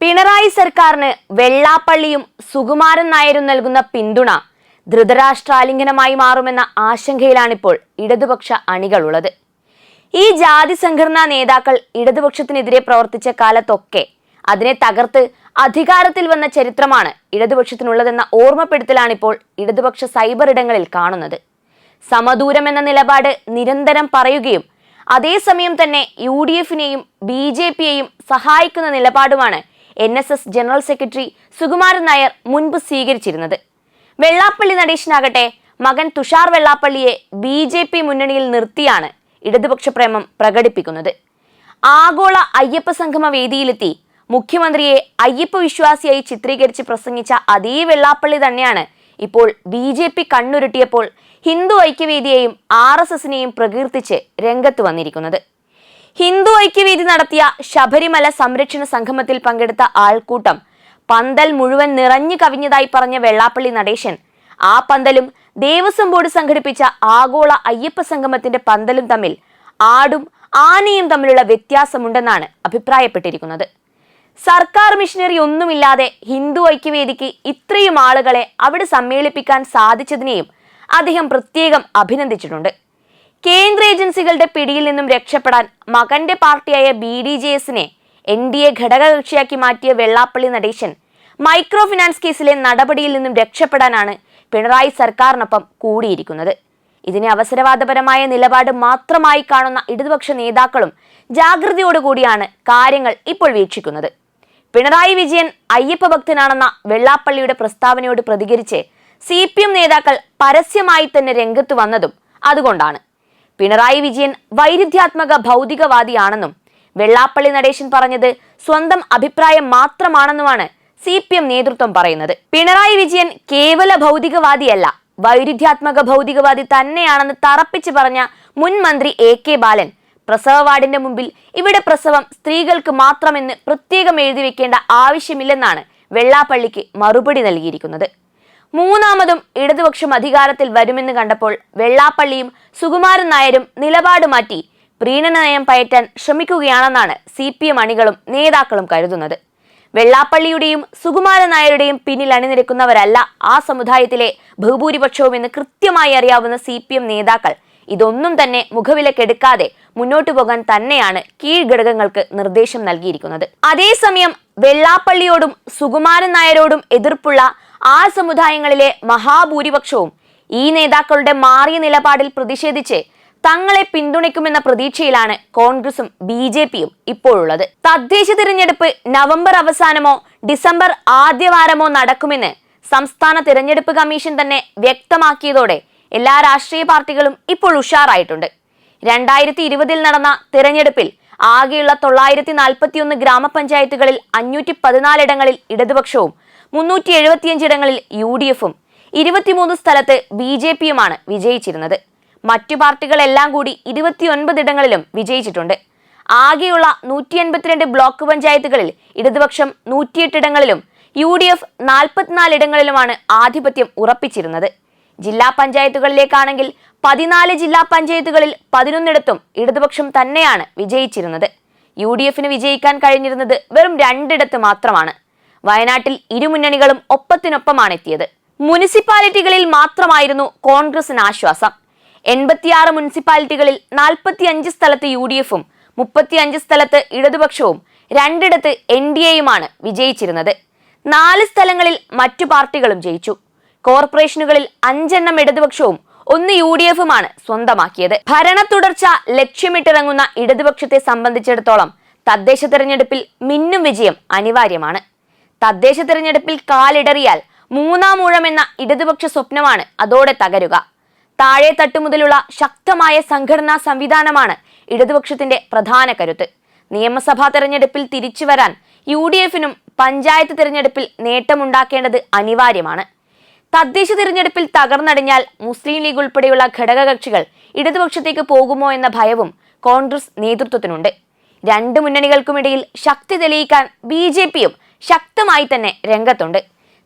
പിണറായി സർക്കാരിന് വെള്ളാപ്പള്ളിയും സുകുമാരൻ നായരും നൽകുന്ന പിന്തുണ ധൃതരാഷ്ട്രാലിംഗനമായി മാറുമെന്ന ആശങ്കയിലാണിപ്പോൾ ഇടതുപക്ഷ അണികളുള്ളത്. ഈ ജാതി സംഘടനാ നേതാക്കൾ ഇടതുപക്ഷത്തിനെതിരെ പ്രവർത്തിച്ച കാലത്തൊക്കെ അതിനെ തകർത്ത് അധികാരത്തിൽ വന്ന ചരിത്രമാണ് ഇടതുപക്ഷത്തിനുള്ളതെന്ന ഓർമ്മപ്പെടുത്തലാണിപ്പോൾ ഇടതുപക്ഷ സൈബർ ഇടങ്ങളിൽ കാണുന്നത്. സമദൂരം എന്ന നിലപാട് നിരന്തരം പറയുകയും അതേസമയം തന്നെ UDF-നെയും BJP-യെയും സഹായിക്കുന്ന നിലപാടുമാണ് NSS general secretary Sukumaran Nair മുൻപ് സ്വീകരിച്ചിരുന്നത്. വെള്ളാപ്പള്ളി നടേശനാകട്ടെ മകൻ തുഷാർ വെള്ളാപ്പള്ളിയെ BJP മുന്നണിയിൽ നിർത്തിയാണ് ഇടതുപക്ഷ പ്രേമം പ്രകടിപ്പിക്കുന്നത്. ആഗോള അയ്യപ്പ സംഗമ വേദിയിലെത്തി മുഖ്യമന്ത്രിയെ അയ്യപ്പ വിശ്വാസിയായി ചിത്രീകരിച്ച് പ്രസംഗിച്ച അതേ വെള്ളാപ്പള്ളി തന്നെയാണ് ഇപ്പോൾ BJP കണ്ണുരുട്ടിയപ്പോൾ ഹിന്ദു ഐക്യവേദിയെയും RSS-നെയും പ്രകീർത്തിച്ച് രംഗത്ത് വന്നിരിക്കുന്നത്. ഹിന്ദു ഐക്യവേദി നടത്തിയ ശബരിമല സംരക്ഷണ സംഗമത്തിൽ പങ്കെടുത്ത ആൾക്കൂട്ടം പന്തൽ മുഴുവൻ നിറഞ്ഞു കവിഞ്ഞതായി പറഞ്ഞ വെള്ളാപ്പള്ളി നടേശൻ ആ പന്തലും ദേവസ്വം ബോർഡ് സംഘടിപ്പിച്ച ആഗോള അയ്യപ്പ സംഗമത്തിന്റെ പന്തലും തമ്മിൽ ആടും ആനയും തമ്മിലുള്ള വ്യത്യാസമുണ്ടെന്നാണ് അഭിപ്രായപ്പെട്ടിരിക്കുന്നത്. സർക്കാർ മിഷനറി ഒന്നുമില്ലാതെ ഹിന്ദു ഐക്യവേദിക്ക് ഇത്രയും ആളുകളെ അവിടെ സമ്മേളിപ്പിക്കാൻ സാധിച്ചതിനെയും അദ്ദേഹം പ്രത്യേകം അഭിനന്ദിച്ചിട്ടുണ്ട്. കേന്ദ്ര ഏജൻസികളുടെ പിടിയിൽ നിന്നും രക്ഷപ്പെടാൻ മകന്റെ പാർട്ടിയായ BDJS-നെ NDA ഘടകകക്ഷിയാക്കി മാറ്റിയ വെള്ളാപ്പള്ളി നടേശൻ മൈക്രോ ഫിനാൻസ് കേസിലെ നടപടിയിൽ നിന്നും രക്ഷപ്പെടാനാണ് പിണറായി സർക്കാരിനൊപ്പം കൂടിയിരിക്കുന്നത്. ഇതിനെ അവസരവാദപരമായ നിലപാട് മാത്രമായി കാണുന്ന ഇടതുപക്ഷ നേതാക്കളും ജാഗ്രതയോടുകൂടിയാണ് കാര്യങ്ങൾ ഇപ്പോൾ വീക്ഷിക്കുന്നത്. പിണറായി വിജയൻ അയ്യപ്പ ഭക്തനാണെന്ന വെള്ളാപ്പള്ളിയുടെ പ്രസ്താവനയോട് പ്രതികരിച്ച് CPM നേതാക്കൾ പരസ്യമായി തന്നെ രംഗത്ത് വന്നതും അതുകൊണ്ടാണ്. പിണറായി വിജയൻ വൈരുദ്ധ്യാത്മക ഭൗതികവാദിയാണെന്നും വെള്ളാപ്പള്ളി നടേശൻ പറഞ്ഞത് സ്വന്തം അഭിപ്രായം മാത്രമാണെന്നുമാണ് CPM നേതൃത്വം പറയുന്നത്. പിണറായി വിജയൻ കേവല ഭൗതികവാദിയല്ല, വൈരുദ്ധ്യാത്മക ഭൗതികവാദി തന്നെയാണെന്ന് തറപ്പിച്ച് പറഞ്ഞ മുൻ മന്ത്രി AK ബാലൻ പ്രസവ വാർഡിന്റെ മുമ്പിൽ ഇവിടെ പ്രസവം സ്ത്രീകൾക്ക് മാത്രമെന്ന് പ്രത്യേകം എഴുതി വെക്കേണ്ട ആവശ്യമില്ലെന്നാണ് വെള്ളാപ്പള്ളിക്ക് മറുപടി നൽകിയിരിക്കുന്നത്. മൂന്നാമതും ഇടതുപക്ഷം അധികാരത്തിൽ വരുമെന്ന് കണ്ടപ്പോൾ വെള്ളാപ്പള്ളിയും സുകുമാരൻ നായരും നിലപാട് മാറ്റി പ്രീണന നയം പയറ്റാൻ ശ്രമിക്കുകയാണെന്നാണ് CPM അണികളും നേതാക്കളും കരുതുന്നത്. വെള്ളാപ്പള്ളിയുടെയും സുകുമാരൻ നായരുടെയും പിന്നിൽ അണിനിരക്കുന്നവരല്ല ആ സമുദായത്തിലെ ബഹുഭൂരിപക്ഷവും എന്ന് കൃത്യമായി അറിയാവുന്ന CPM നേതാക്കൾ ഇതൊന്നും തന്നെ മുഖവിലക്കെടുക്കാതെ മുന്നോട്ടു പോകാൻ തന്നെയാണ് കീഴ്ഘടകങ്ങൾക്ക് നിർദ്ദേശം നൽകിയിരിക്കുന്നത്. അതേസമയം വെള്ളാപ്പള്ളിയോടും സുകുമാരൻ നായരോടും എതിർപ്പുള്ള ആ സമുദായങ്ങളിലെ മഹാഭൂരിപക്ഷവും ഈ നേതാക്കളുടെ മാറിയ നിലപാടിൽ പ്രതിഷേധിച്ച് തങ്ങളെ പിന്തുണയ്ക്കുമെന്ന പ്രതീക്ഷയിലാണ് കോൺഗ്രസും BJP-യും ഇപ്പോഴുള്ളത്. തദ്ദേശ തിരഞ്ഞെടുപ്പ് നവംബർ അവസാനമോ ഡിസംബർ ആദ്യവാരമോ നടക്കുമെന്ന് സംസ്ഥാന തിരഞ്ഞെടുപ്പ് കമ്മീഷൻ തന്നെ വ്യക്തമാക്കിയതോടെ എല്ലാ രാഷ്ട്രീയ പാർട്ടികളും ഇപ്പോൾ ഉഷാറായിട്ടുണ്ട്. 2020 നടന്ന തിരഞ്ഞെടുപ്പിൽ ആകെയുള്ള 941 ഗ്രാമപഞ്ചായത്തുകളിൽ 514 ഇടങ്ങളിൽ ഇടതുപക്ഷവും 375 ഇടങ്ങളിൽ UDF-ഉം 23 സ്ഥലത്ത് BJP-യുമാണ് വിജയിച്ചിരുന്നത്. മറ്റു പാർട്ടികളെല്ലാം കൂടി 29 ഇടങ്ങളിലും വിജയിച്ചിട്ടുണ്ട്. ആകെയുള്ള 182 ബ്ലോക്ക് പഞ്ചായത്തുകളിൽ ഇടതുപക്ഷം 108 ഇടങ്ങളിലും UDF 44 ഇടങ്ങളിലുമാണ് ആധിപത്യം ഉറപ്പിച്ചിരുന്നത്. ജില്ലാ പഞ്ചായത്തുകളിലേക്കാണെങ്കിൽ 14 ജില്ലാ പഞ്ചായത്തുകളിൽ 11ഇടത്തും ഇടതുപക്ഷം തന്നെയാണ് വിജയിച്ചിരുന്നത്. UDF-ന് വിജയിക്കാൻ കഴിഞ്ഞിരുന്നത് വെറും 2ഇടത്ത് മാത്രമാണ്. വയനാട്ടിൽ ഇരുമുന്നണികളും ഒപ്പത്തിനൊപ്പമാണ് എത്തിയത്. മുനിസിപ്പാലിറ്റികളിൽ മാത്രമായിരുന്നു കോൺഗ്രസിന് ആശ്വാസം. 86 മുനിസിപ്പാലിറ്റികളിൽ 45 സ്ഥലത്ത് UDF-ഉം 35 സ്ഥലത്ത് ഇടതുപക്ഷവും 2ഇടത്ത് NDA-യുമാണ് വിജയിച്ചിരുന്നത്. 4 സ്ഥലങ്ങളിൽ മറ്റു പാർട്ടികളും ജയിച്ചു. കോർപ്പറേഷനുകളിൽ 5 എണ്ണം ഇടതുപക്ഷവും 1 UDF-ഉമാണ് സ്വന്തമാക്കിയത്. ഭരണ തുടർച്ച ലക്ഷ്യമിട്ടിറങ്ങുന്ന ഇടതുപക്ഷത്തെ സംബന്ധിച്ചിടത്തോളം തദ്ദേശ തെരഞ്ഞെടുപ്പിൽ മിന്നും വിജയം അനിവാര്യമാണ്. തദ്ദേശ തെരഞ്ഞെടുപ്പിൽ കാലിടറിയാൽ മൂന്നാം ഊഴം എന്ന ഇടതുപക്ഷ സ്വപ്നമാണ് അതോടെ തകരുക. താഴെ തട്ടുമുതലുള്ള ശക്തമായ സംഘടനാ സംവിധാനമാണ് ഇടതുപക്ഷത്തിന്റെ പ്രധാന കരുത്ത്. നിയമസഭാ തെരഞ്ഞെടുപ്പിൽ തിരിച്ചു വരാൻ UDF-നും പഞ്ചായത്ത് തെരഞ്ഞെടുപ്പിൽ നേട്ടമുണ്ടാക്കേണ്ടത് അനിവാര്യമാണ്. തദ്ദേശ തിരഞ്ഞെടുപ്പിൽ തകർന്നടിഞ്ഞാൽ മുസ്ലിം ലീഗ് ഉൾപ്പെടെയുള്ള ഘടകകക്ഷികൾ ഇടതുപക്ഷത്തേക്ക് പോകുമോ എന്ന ഭയവും കോൺഗ്രസ് നേതൃത്വത്തിനുണ്ട്. 2 മുന്നണികൾക്കുമിടയിൽ ശക്തി തെളിയിക്കാൻ BJP-യും ശക്തമായി തന്നെ രംഗത്തുണ്ട്.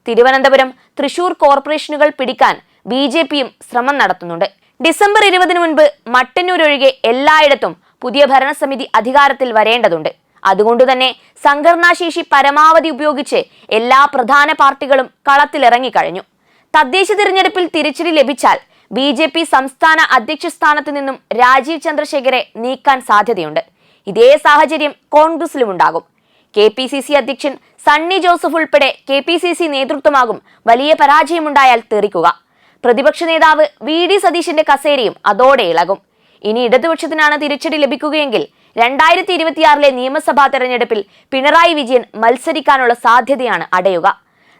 തിരുവനന്തപുരം, തൃശൂർ കോർപ്പറേഷനുകൾ പിടിക്കാൻ BJP-യും ശ്രമം നടത്തുന്നുണ്ട്. ഡിസംബർ 20-ന് മുൻപ് മട്ടന്നൂർ ഒഴികെ എല്ലായിടത്തും പുതിയ ഭരണസമിതി അധികാരത്തിൽ വരേണ്ടതുണ്ട്. അതുകൊണ്ടുതന്നെ സംഘടനാശേഷി പരമാവധി ഉപയോഗിച്ച് എല്ലാ പ്രധാന പാർട്ടികളും കളത്തിലിറങ്ങിക്കഴിഞ്ഞു. തദ്ദേശ തിരഞ്ഞെടുപ്പിൽ തിരിച്ചടി ലഭിച്ചാൽ BJP സംസ്ഥാന അധ്യക്ഷ സ്ഥാനത്ത് നിന്നും രാജീവ് ചന്ദ്രശേഖരെ നീക്കാൻ സാധ്യതയുണ്ട്. ഇതേ സാഹചര്യം കോൺഗ്രസിലുമുണ്ടാകും. KPCC അധ്യക്ഷൻ സണ്ണി ജോസഫ് ഉൾപ്പെടെ KPCC നേതൃത്വമാകും വലിയ പരാജയമുണ്ടായാൽ തെറിക്കുക. പ്രതിപക്ഷ നേതാവ് VD സതീശന്റെ കസേരയും അതോടെ ഇളകും. ഇനി ഇടതുപക്ഷത്തിനാണ് തിരിച്ചടി ലഭിക്കുകയെങ്കിൽ 2026 നിയമസഭാ തെരഞ്ഞെടുപ്പിൽ പിണറായി വിജയൻ മത്സരിക്കാനുള്ള സാധ്യതയാണ് അടയുക.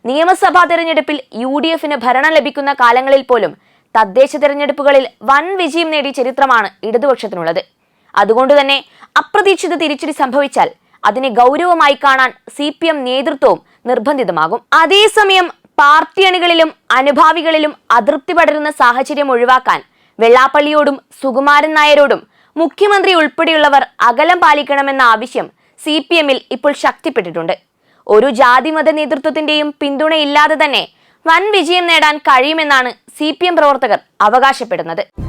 നിയമസഭാ തെരഞ്ഞെടുപ്പിൽ UDFന് ഭരണം ലഭിക്കുന്ന കാലങ്ങളിൽ പോലും തദ്ദേശ തെരഞ്ഞെടുപ്പുകളിൽ വൻ വിജയം നേടിയ ചരിത്രമാണ് ഇടതുപക്ഷത്തിനുള്ളത്. അതുകൊണ്ടുതന്നെ അപ്രതീക്ഷിത തിരിച്ചടി സംഭവിച്ചാൽ അതിനെ ഗൗരവമായി കാണാൻ CPM നേതൃത്വവും നിർബന്ധിതമാകും. അതേസമയം പാർട്ടി അണികളിലും അനുഭാവികളിലും അതൃപ്തി പടരുന്ന സാഹചര്യം ഒഴിവാക്കാൻ വെള്ളാപ്പള്ളിയോടും സുകുമാരൻ നായരോടും മുഖ്യമന്ത്രി ഉൾപ്പെടെയുള്ളവർ അകലം പാലിക്കണമെന്ന ആവശ്യം CPMൽ ഇപ്പോൾ ശക്തിപ്പെട്ടിട്ടുണ്ട്. ഒരു ജാതിമത നേതൃത്വത്തിന്റെയും പിന്തുണയില്ലാതെ തന്നെ വൻ വിജയം നേടാൻ കഴിയുമെന്നാണ് CPM പ്രവർത്തകർ അവകാശപ്പെടുന്നത്.